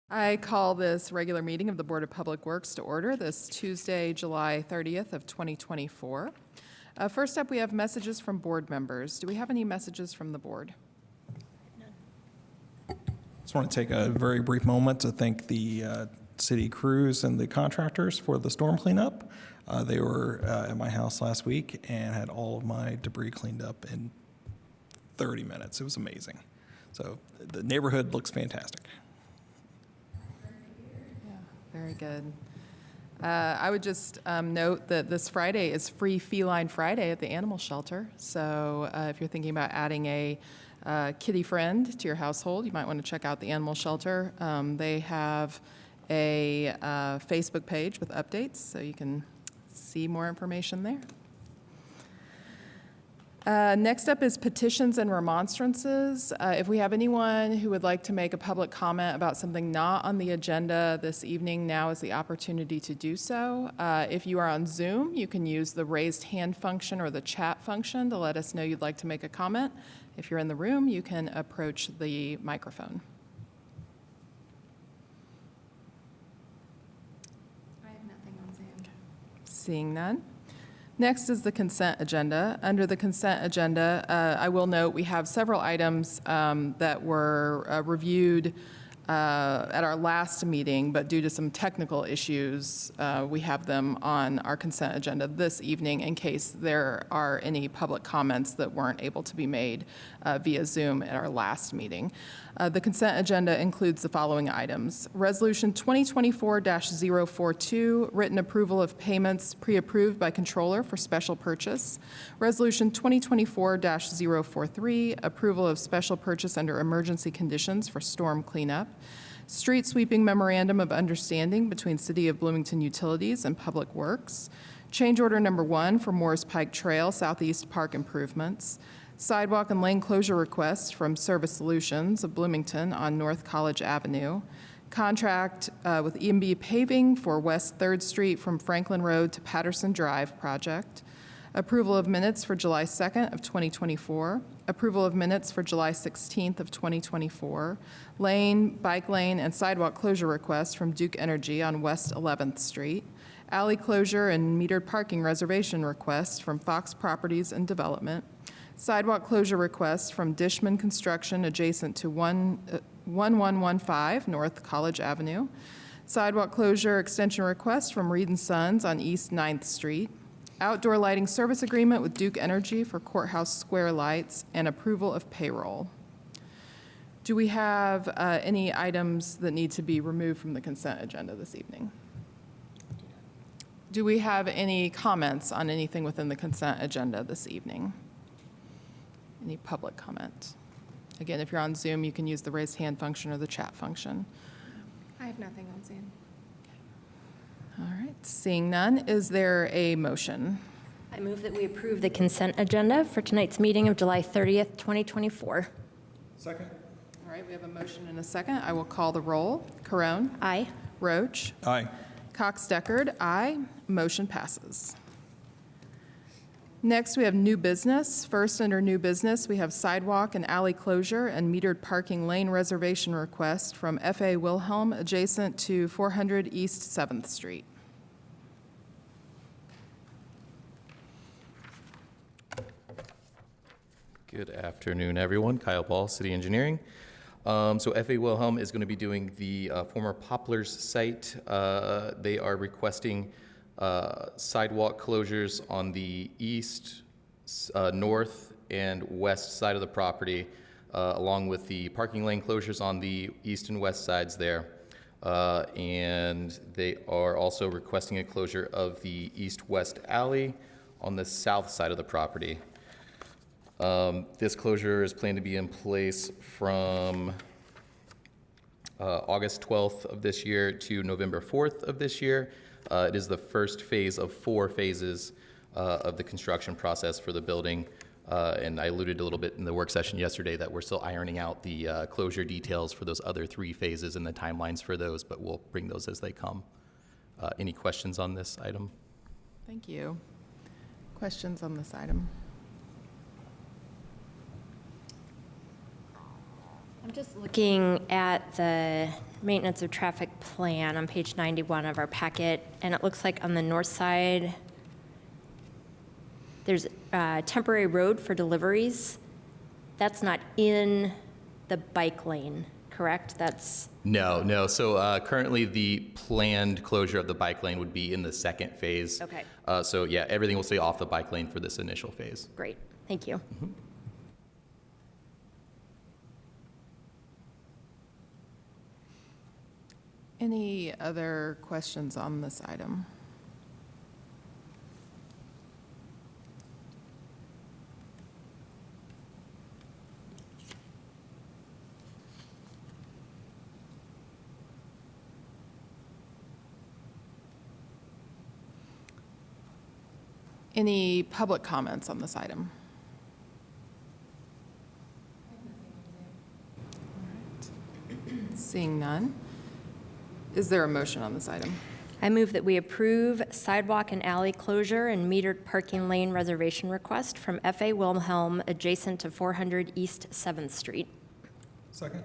I call this regular meeting of the Board of Public Works to order this Tuesday, July 30th of 2024. First up, we have messages from board members. Do we have any messages from the board? Just want to take a very brief moment to thank the city crews and the contractors for the storm cleanup. They were at my house last week and had all of my debris cleaned up in 30 minutes. It was amazing. So the neighborhood looks fantastic. Very good. I would just note that this Friday is Free Feline Friday at the animal shelter. So if you're thinking about adding a kitty friend to your household, you might want to check out the animal shelter. They have a Facebook page with updates, so you can see more information there. Next up is petitions and remonstrances. If we have anyone who would like to make a public comment about something not on the agenda this evening, now is the opportunity to do so. If you are on Zoom, you can use the raised hand function or the chat function to let us know you'd like to make a comment. If you're in the room, you can approach the microphone. I have nothing on Zoom. Seeing none. Next is the consent agenda. Under the consent agenda, I will note we have several items that were reviewed at our last meeting, but due to some technical issues, we have them on our consent agenda this evening in case there are any public comments that weren't able to be made via Zoom at our last meeting. The consent agenda includes the following items. Resolution 2024-042, written approval of payments pre-approved by controller for special purchase. Resolution 2024-043, approval of special purchase under emergency conditions for storm cleanup. Street sweeping memorandum of understanding between City of Bloomington Utilities and Public Works. Change order number 1 for Morris Pike Trail Southeast Park improvements. Sidewalk and lane closure request from Service Solutions of Bloomington on North College Avenue. Contract with E&B Paving for West 3rd Street from Franklin Road to Patterson Drive project. Approval of minutes for July 2nd of 2024. Approval of minutes for July 16th of 2024. Lane, bike lane, and sidewalk closure requests from Duke Energy on West 11th Street. Alley closure and metered parking reservation requests from Fox Properties and Development. Sidewalk closure requests from Dishman Construction adjacent to 1115 North College Avenue. Sidewalk closure extension request from Reed & Sons on East 9th Street. Outdoor lighting service agreement with Duke Energy for Courthouse Square lights, and approval of payroll. Do we have any items that need to be removed from the consent agenda this evening? Do we have any comments on anything within the consent agenda this evening? Any public comment? Again, if you're on Zoom, you can use the raised hand function or the chat function. I have nothing on Zoom. All right, seeing none, is there a motion? I move that we approve the consent agenda for tonight's meeting of July 30th, 2024. Second. All right, we have a motion and a second. I will call the roll. Carone? Aye. Roach? Aye. Cox-Deckard? Aye. Motion passes. Next, we have new business. First, under new business, we have sidewalk and alley closure and metered parking lane reservation request from F.A. Wilhelm adjacent to 400 East 7th Street. Good afternoon, everyone. Kyle Ball, City Engineering. So F.A. Wilhelm is going to be doing the former Poplars site. They are requesting sidewalk closures on the east, north, and west side of the property, along with the parking lane closures on the east and west sides there. And they are also requesting a closure of the east-west alley on the south side of the property. This closure is planned to be in place from August 12th of this year to November 4th of this year. It is the first phase of 4 phases of the construction process for the building. And I alluded a little bit in the work session yesterday that we're still ironing out the closure details for those other 3 phases and the timelines for those, but we'll bring those as they come. Any questions on this item? Thank you. Questions on this item? I'm just looking at the maintenance of traffic plan on page 91 of our packet, and it looks like on the north side, there's a temporary road for deliveries. That's not in the bike lane, correct? That's, No. So currently, the planned closure of the bike lane would be in the second phase. Okay. So yeah, everything will stay off the bike lane for this initial phase. great, thank you. Any other questions on this item? Any public comments on this item? All right. Seeing none, is there a motion on this item? I move that we approve sidewalk and alley closure and metered parking lane reservation request from F.A. Wilhelm adjacent to 400 East 7th Street. Second.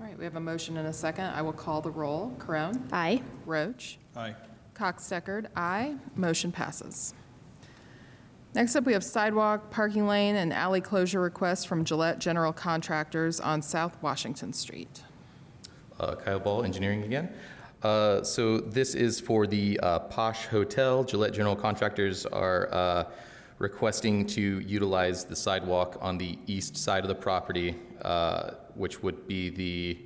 All right, we have a motion and a second. I will call the roll. Corone? Aye. Roach? Aye. Cox-Deckard, aye. Motion passes. Next up, we have sidewalk, parking lane, and alley closure requests from Gillette General Contractors on South Washington Street. Kyle Ball, engineering again. So this is for the Posh Hotel. Gillette General Contractors are requesting to utilize the sidewalk on the east side of the property, which would be the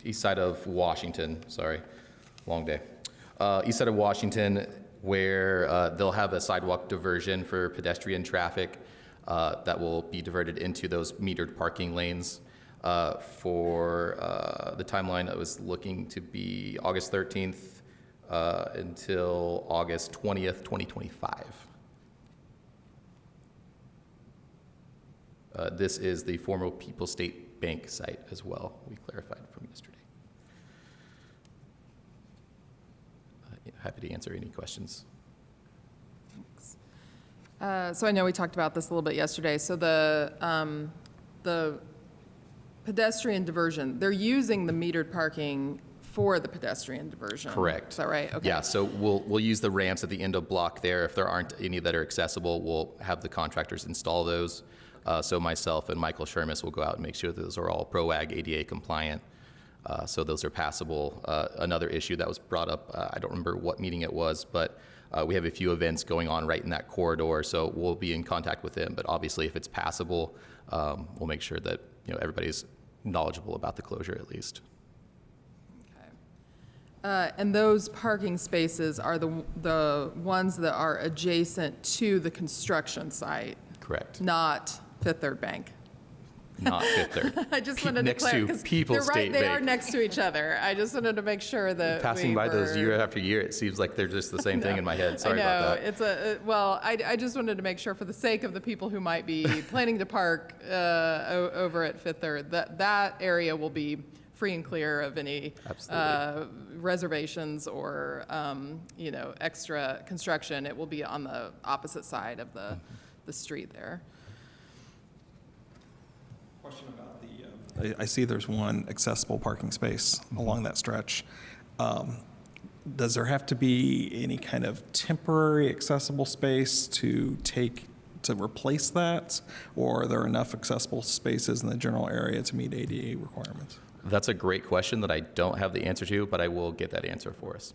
east side of Washington, sorry, long day. East side of Washington, where they'll have a sidewalk diversion for pedestrian traffic that will be diverted into those metered parking lanes. For the timeline, it was looking to be August 13th until August 20th, 2025. This is the former People's State Bank site as well, we clarified from yesterday. Happy to answer any questions. So I know we talked about this a little bit yesterday. So the pedestrian diversion, they're using the metered parking for the pedestrian diversion. Correct. Is that right? Okay. Yeah, so we'll use the ramps at the end of block there. If there aren't any that are accessible, we'll have the contractors install those. So myself and Michael Shermis will go out and make sure that those are all PROAG ADA compliant. So those are passable. Another issue that was brought up, I don't remember what meeting it was, but we have a few events going on right in that corridor, so we'll be in contact with them. But obviously, if it's passable, we'll make sure that everybody's knowledgeable about the closure at least. Okay. And those parking spaces are the ones that are adjacent to the construction site, Correct. not Fifth Third Bank. Not Fifth Third. I just wanted to Next clarify, to 'cause People's they're right, State they Bank. are next to each other. I just wanted to make sure that Passing we by those were- year after year, it seems like they're just the same thing in my head. Sorry I know. about that. It's well, I just wanted to make sure for the sake of the people who might be planning to park over at Fifth Third, that area will be free and clear of any Absolutely. reservations or, extra construction. It will be on the opposite side of the street there. Question about I see there's one accessible parking space along that stretch. Does there have to be any kind of temporary accessible space to replace that? Or are there enough accessible spaces in the general area to meet ADA requirements? That's a great question that I don't have the answer to, but I will get that answer for us.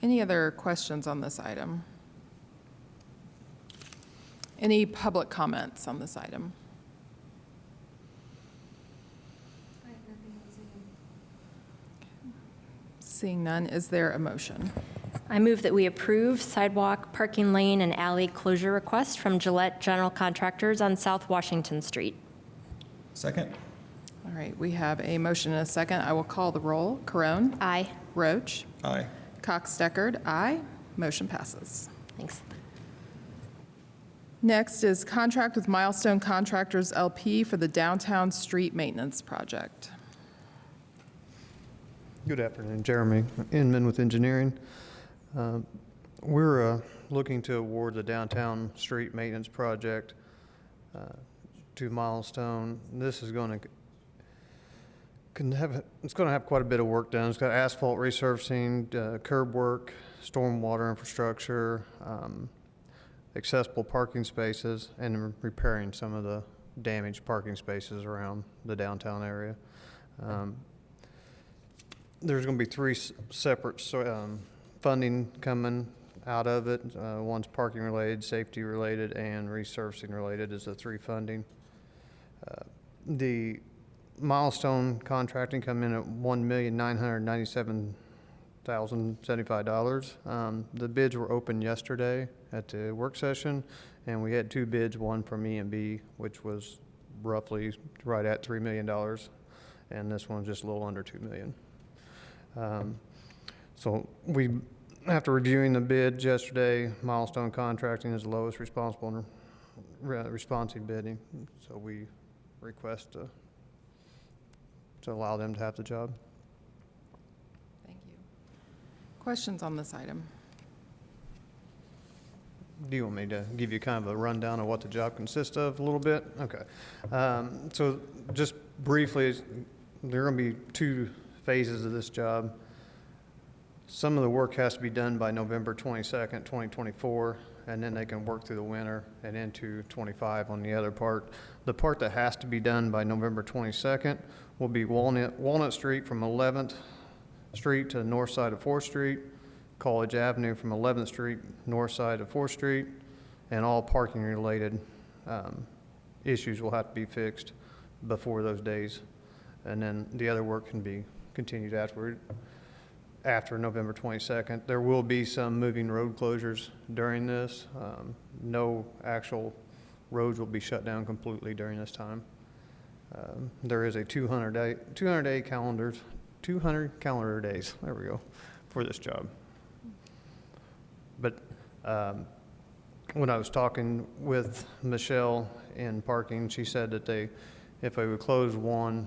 Any other questions on this item? Any public comments on this item? I have nothing on Zoom. Seeing none, is there a motion? I move that we approve sidewalk, parking lane, and alley closure request from Gillette General Contractors on South Washington Street. Second? All right, we have a motion and a second. I will call the roll. Corone? Aye. Roach? Aye. Cox-Deckard? Aye. Motion passes. Thanks. Next is contract with Milestone Contractors LP for the downtown street maintenance project. Good afternoon, Jeremy Inman with engineering. We're looking to award the downtown street maintenance project to Milestone. This is going to it's going to have quite a bit of work done. It's got asphalt resurfacing, curb work, stormwater infrastructure, accessible parking spaces, and repairing some of the damaged parking spaces around the downtown area. There's going to be three separate funding coming out of it. One's parking related, safety related, and resurfacing related is the three funding. The Milestone contracting come in at $1,997,075. The bids were open yesterday at the work session, and we had two bids, one from E&B, which was roughly right at $3 million, and this one's just a little under $2 million. So we, after reviewing the bids yesterday, Milestone Contracting is the lowest responsive bidding, so we request to allow them to have the job. Thank you. Questions on this item? Do you want me to give you kind of a rundown of what the job consists of a little bit? Okay. So just briefly, there are going to be two phases of this job. Some of the work has to be done by November 22nd, 2024, and then they can work through the winter and into 25 on the other part. The part that has to be done by November 22nd will be Walnut Street from 11th Street to the north side of 4th Street, College Avenue from 11th Street, north side of 4th Street, and all parking related issues will have to be fixed before those days. And then the other work can be continued after November 22nd. There will be some moving road closures during this. No actual roads will be shut down completely during this time. There is a 200 calendar days, there we go, for this job. But when I was talking with Michelle in parking, she said that if they would close one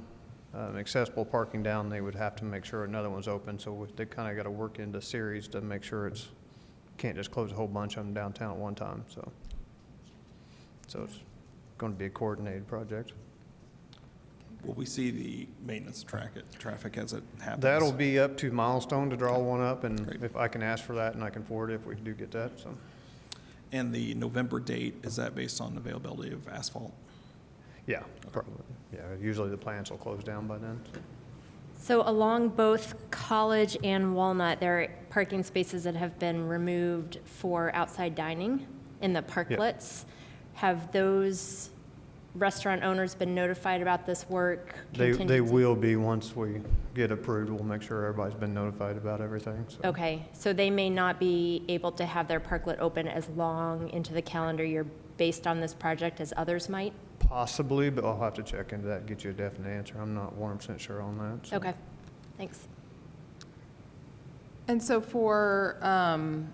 accessible parking down, they would have to make sure another one's open. So they kind of got to work into series to make sure can't just close a whole bunch of them downtown at one time. So it's going to be a coordinated project. Will we see the maintenance traffic as it happens? That'll be up to Milestone to draw one up, and Great. if I can ask for that, and I can forward it if we do get that. So. And the November date, is that based on availability of asphalt? Yeah, probably. Yeah, usually the plants will close down by then. So along both College and Walnut, there are parking spaces that have been removed for outside dining in the parklets. Have those restaurant owners been notified about this work? They will be once we get approved. We'll make sure everybody's been notified about everything. So. Okay, so they may not be able to have their parklet open as long into the calendar year based on this project as others might? Possibly, but I'll have to check into that and get you a definite answer. I'm not 100% sure on that. So. Okay, thanks. And so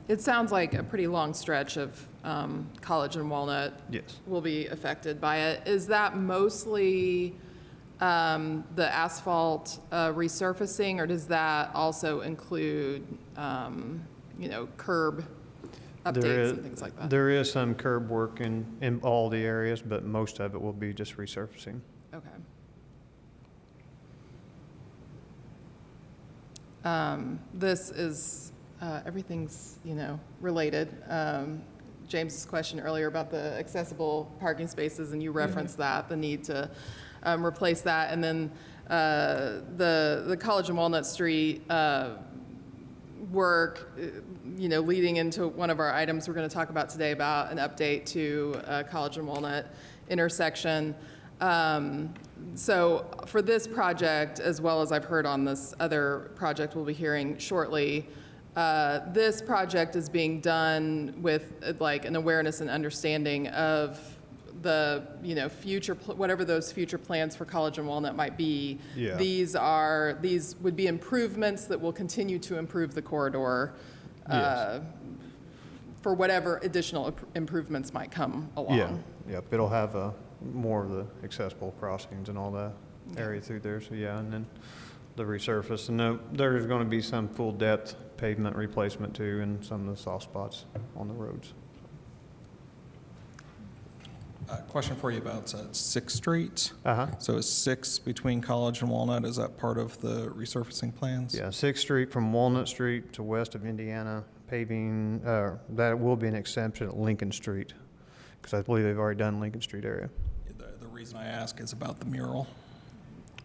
it sounds like a pretty long stretch of College and Walnut Yes. will be affected by it. Is that mostly the asphalt resurfacing, or does that also include, curb updates and things like that? There is some curb work in all the areas, but most of it will be just resurfacing. Okay. This is, everything's, related. James's question earlier about the accessible parking spaces, and you referenced that, the need to replace that. And then the College and Walnut Street work, leading into one of our items we're going to talk about today about an update to College and Walnut intersection. So for this project, as well as I've heard on this other project we'll be hearing shortly, this project is being done with like an awareness and understanding of the, future, whatever those future plans for College and Walnut might be. Yeah. These would be improvements that will continue to improve the corridor Yes. for whatever additional improvements might come along. Yeah, yep, it'll have more of the accessible crossings and all that area through there, so yeah, and then the resurface. And there's going to be some full depth pavement replacement too, and some of the soft spots on the roads. Question for you about 6th Street. Uh-huh. So is 6 between College and Walnut, is that part of the resurfacing plans? Yeah, 6th Street from Walnut Street to west of Indiana, paving, that will be an exception at Lincoln Street, because I believe they've already done Lincoln Street area. The reason I ask is about the mural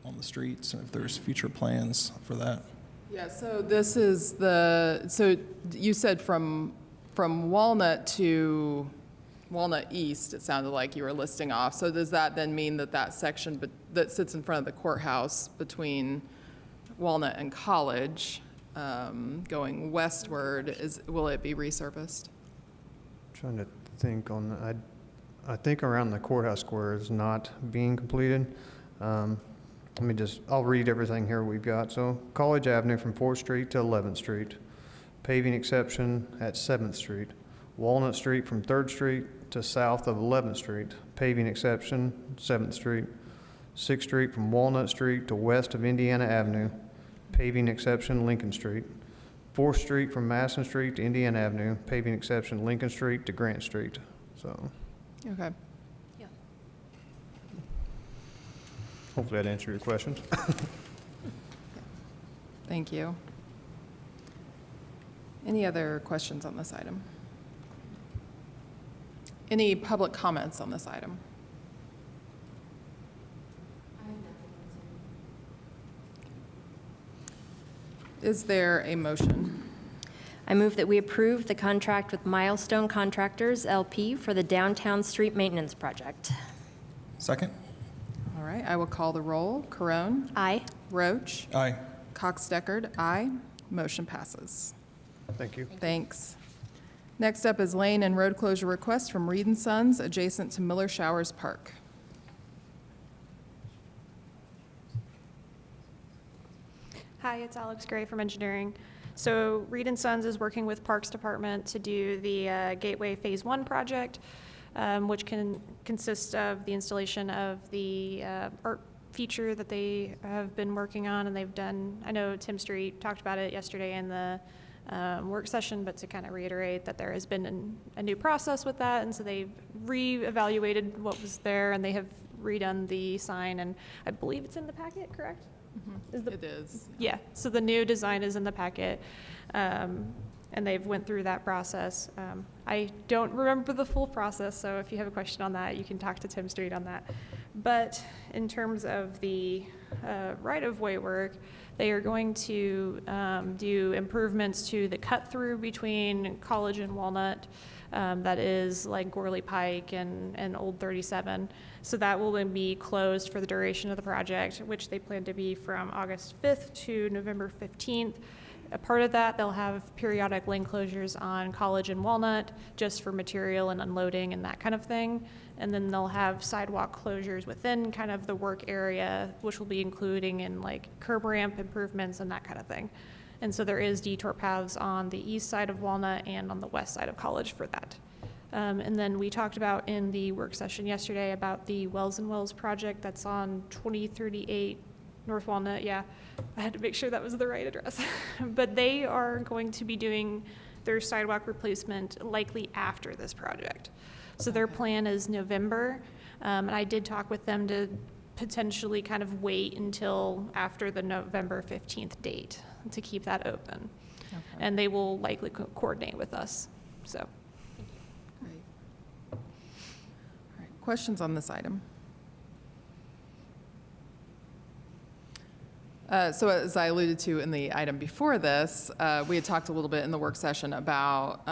on the streets, and if there's future plans for that. Yeah, so this is so you said from Walnut to Walnut East, it sounded like you were listing off. So does that then mean that that section that sits in front of the courthouse between Walnut and College, going westward, will it be resurfaced? Trying to think on, I think around the courthouse square is not being completed. I'll read everything here we've got. So College Avenue from 4th Street to 11th Street, paving exception at 7th Street. Walnut Street from 3rd Street to south of 11th Street, paving exception, 7th Street. 6th Street from Walnut Street to west of Indiana Avenue, paving exception, Lincoln Street. 4th Street from Madison Street to Indiana Avenue, paving exception, Lincoln Street to Grant Street. So Okay. hopefully that answered your questions. Thank you. Any other questions on this item? Any public comments on this item? I have nothing to say. Is there a motion? I move that we approve the contract with Milestone Contractors, LP, for the downtown street maintenance project. Second? All right, I will call the roll. Corone? Aye. Roach? Aye. Cox-Deckard? Aye. Motion passes. Thank you. Thanks. Next up is lane and road closure request from Reed and Sons adjacent to Miller Showers Park. Hi, it's Alex Gray from engineering. So Reed and Sons is working with Parks Department to do the Gateway Phase 1 project, which can consist of the installation of the art feature that they have been working on, and they've done, I know Tim Street talked about it yesterday in the work session, but to kind of reiterate that there has been a new process with that, and so they've re-evaluated what was there, and they have redone the sign, and I believe it's in the packet, correct? It is. Yeah, so the new design is in the packet, and they've went through that process. I don't remember the full process, so if you have a question on that, you can talk to Tim Street on that. But in terms of the right-of-way work, they are going to do improvements to the cut-through between College and Walnut. That is like Gorley Pike and Old 37. So that will then be closed for the duration of the project, which they plan to be from August 5th to November 15th. A part of that, they'll have periodic lane closures on College and Walnut, just for material and unloading and that kind of thing. And then they'll have sidewalk closures within kind of the work area, which will be including in like curb ramp improvements and that kind of thing. And so there is detour paths on the east side of Walnut and on the west side of College for that. And then we talked about in the work session yesterday about the Wells and Wells project that's on 2038 North Walnut. Yeah, I had to make sure that was the right address. But they are going to be doing their sidewalk replacement likely after this project. So their plan is November. And I did talk with them to potentially kind of wait until after the November 15th date to keep that open. Okay. And they will likely coordinate with us, so. Great. All right, questions on this item? So as I alluded to in the item before this, we had talked a little bit in the work session about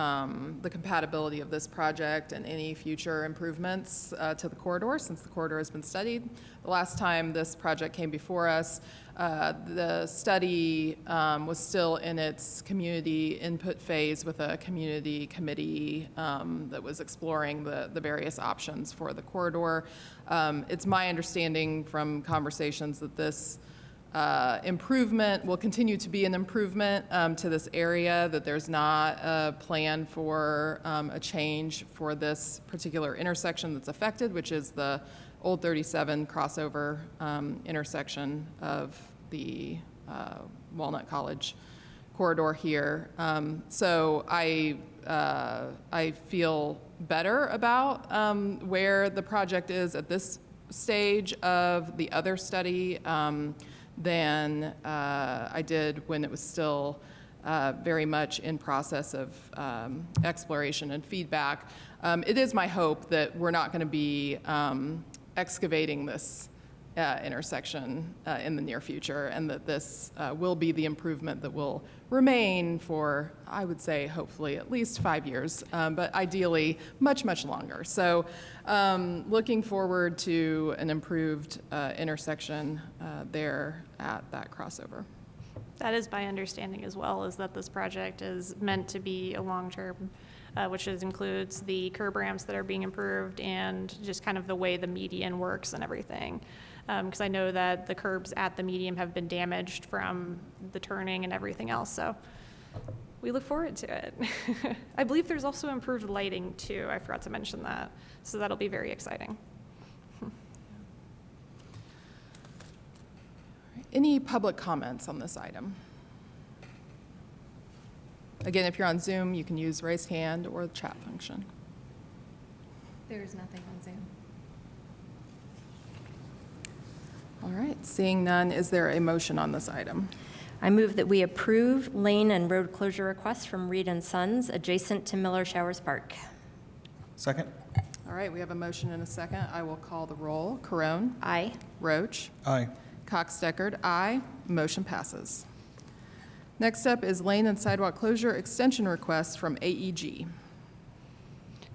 the compatibility of this project and any future improvements to the corridor, since the corridor has been studied. The last time this project came before us, the study was still in its community input phase with a community committee that was exploring the various options for the corridor. It's my understanding from conversations that this improvement will continue to be an improvement to this area, that there's not a plan for a change for this particular intersection that's affected, which is the Old 37 crossover intersection of the Walnut College corridor here. So I feel better about where the project is at this stage of the other study than I did when it was still very much in process of exploration and feedback. It is my hope that we're not going to be excavating this intersection in the near future, and that this will be the improvement that will remain for, I would say, hopefully at least 5 years, but ideally much, much longer. So looking forward to an improved intersection there at that crossover. That is my understanding as well, is that this project is meant to be a long-term, which includes the curb ramps that are being improved and just kind of the way the median works and everything. Because I know that the curbs at the median have been damaged from the turning and everything else, so we look forward to it. I believe there's also improved lighting too. I forgot to mention that, so that'll be very exciting. Any public comments on this item? Again, if you're on Zoom, you can use raised hand or the chat function. There is nothing on Zoom. All right, seeing none, is there a motion on this item? I move that we approve lane and road closure requests from Reed and Sons adjacent to Miller Showers Park. Second? All right, we have a motion and a second. I will call the roll. Carone? Aye. Roach? Aye. Cox-Deckard, aye. Motion passes. Next up is lane and sidewalk closure extension request from AEG.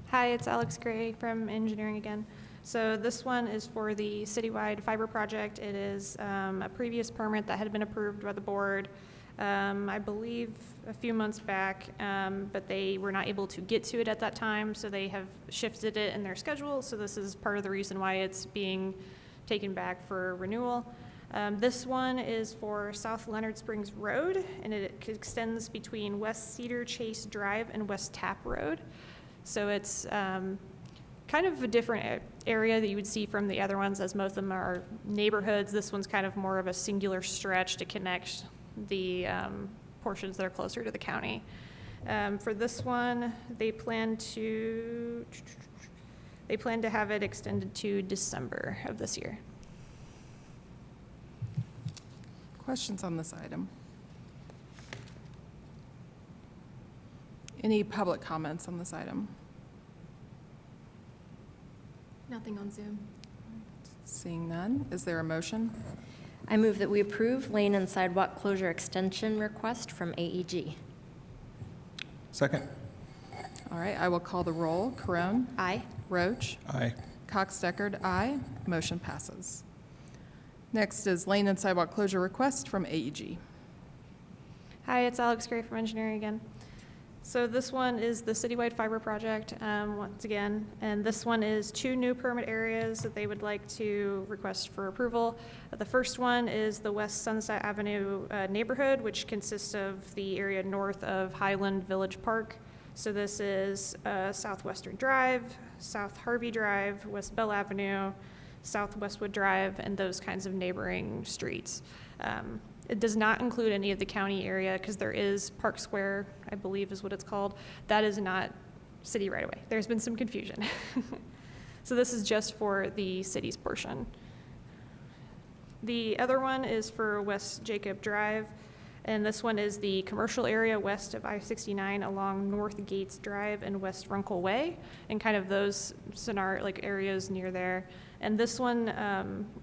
Hi, it's Alex Gray from engineering again. So this one is for the citywide fiber project. It is a previous permit that had been approved by the board, I believe a few months back, but they were not able to get to it at that time, so they have shifted it in their schedule. So this is part of the reason why it's being taken back for renewal. This one is for South Leonard Springs Road, and it extends between West Cedar Chase Drive and West Tap Road. So it's kind of a different area that you would see from the other ones, as most of them are neighborhoods. This one's kind of more of a singular stretch to connect the portions that are closer to the county. For this one, they plan to have it extended to December of this year. Questions on this item? Any public comments on this item? Nothing on Zoom. Seeing none, is there a motion? I move that we approve lane and sidewalk closure extension request from AEG. Second? All right, I will call the roll. Carone? Aye. Roach? Aye. Cox-Deckard, aye. Motion passes. Next is lane and sidewalk closure request from AEG. Hi, it's Alex Gray from engineering again. So this one is the citywide fiber project, once again, and this one is 2 new permit areas that they would like to request for approval. The first one is the West Sunset Avenue neighborhood, which consists of the area north of Highland Village Park. So this is Southwestern Drive, South Harvey Drive, West Bell Avenue, South Westwood Drive, and those kinds of neighboring streets. It does not include any of the county area because there is Park Square, I believe is what it's called. That is not city right away. There's been some confusion. So this is just for the city's portion. The other one is for West Jacob Drive, and this one is the commercial area west of I-69 along North Gates Drive and West Runkle Way, and kind of those areas near there. And this one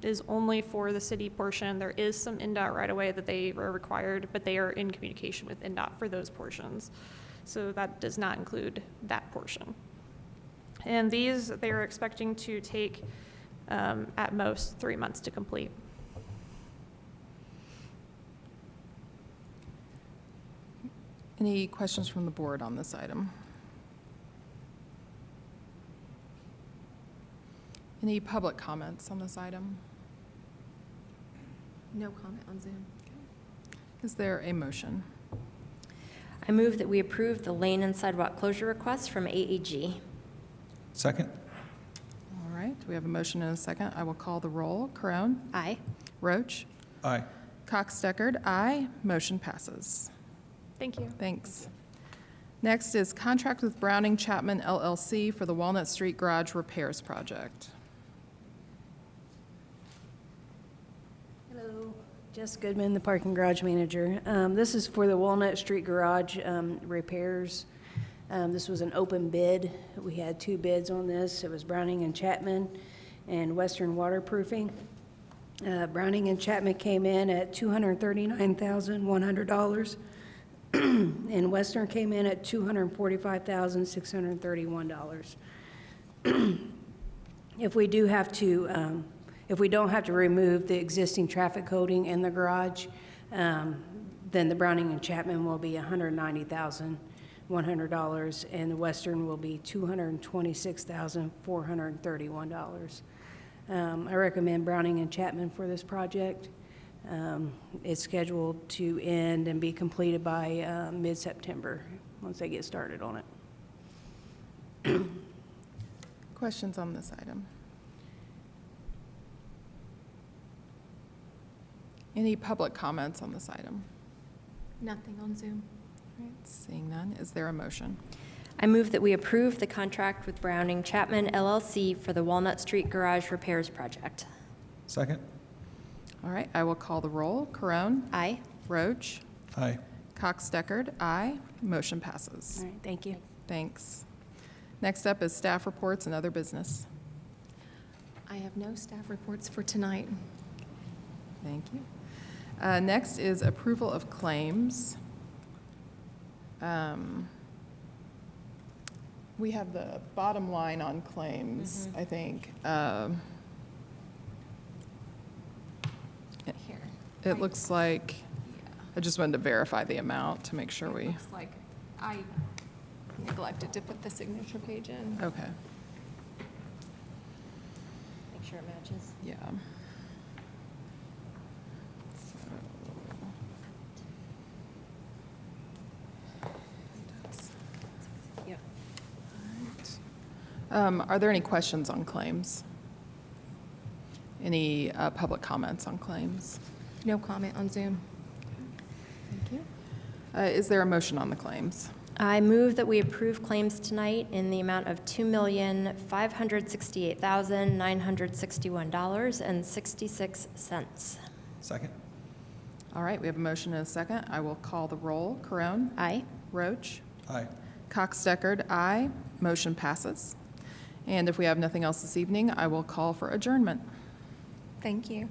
is only for the city portion. There is some NDOT right-of-way that they are required, but they are in communication with NDOT for those portions. So that does not include that portion. And these, they are expecting to take at most 3 months to complete. Any questions from the board on this item? Any public comments on this item? No comment on Zoom. Is there a motion? I move that we approve the lane and sidewalk closure request from AEG. Second? All right, we have a motion and a second. I will call the roll. Carone? Aye. Roach? Aye. Cox-Deckard, aye. Motion passes. Thank you. Thanks. Next is contract with Browning Chapman LLC for the Walnut Street Garage Repairs Project. Hello, Jess Goodman, the parking garage manager. This is for the Walnut Street Garage repairs. This was an open bid. We had 2 bids on this. It was Browning and Chapman and Western Waterproofing. Browning and Chapman came in at $239,100, and Western came in at $245,631. If we don't have to remove the existing traffic coding in the garage, then the Browning and Chapman will be $190,100, and the Western will be $226,431. I recommend Browning and Chapman for this project. It's scheduled to end and be completed by mid-September, once they get started on it. Questions on this item? Any public comments on this item? Nothing on Zoom. All right, seeing none, is there a motion? I move that we approve the contract with Browning Chapman LLC for the Walnut Street Garage Repairs Project. Second? All right, I will call the roll. Corone? Aye. Roach? Aye. Cox-Deckard? Aye. Motion passes. All right, thank you. Thanks. Next up is staff reports and other business. I have no staff reports for tonight. Thank you. Next is approval of claims. We have the bottom line on claims, I think. Here. It looks like, I just wanted to verify the amount to make sure It we, looks like I neglected to put the signature page in. okay, Make sure it matches. yeah. Yep. Are there any questions on claims? Any public comments on claims? No comment on Zoom. Thank you. Is there a motion on the claims? I move that we approve claims tonight in the amount of $2,568,961.66. Second? All right, we have a motion and a second. I will call the roll. Corone? Aye. Roach? Aye. Cox-Deckard, aye. Motion passes. And if we have nothing else this evening, I will call for adjournment. Thank you.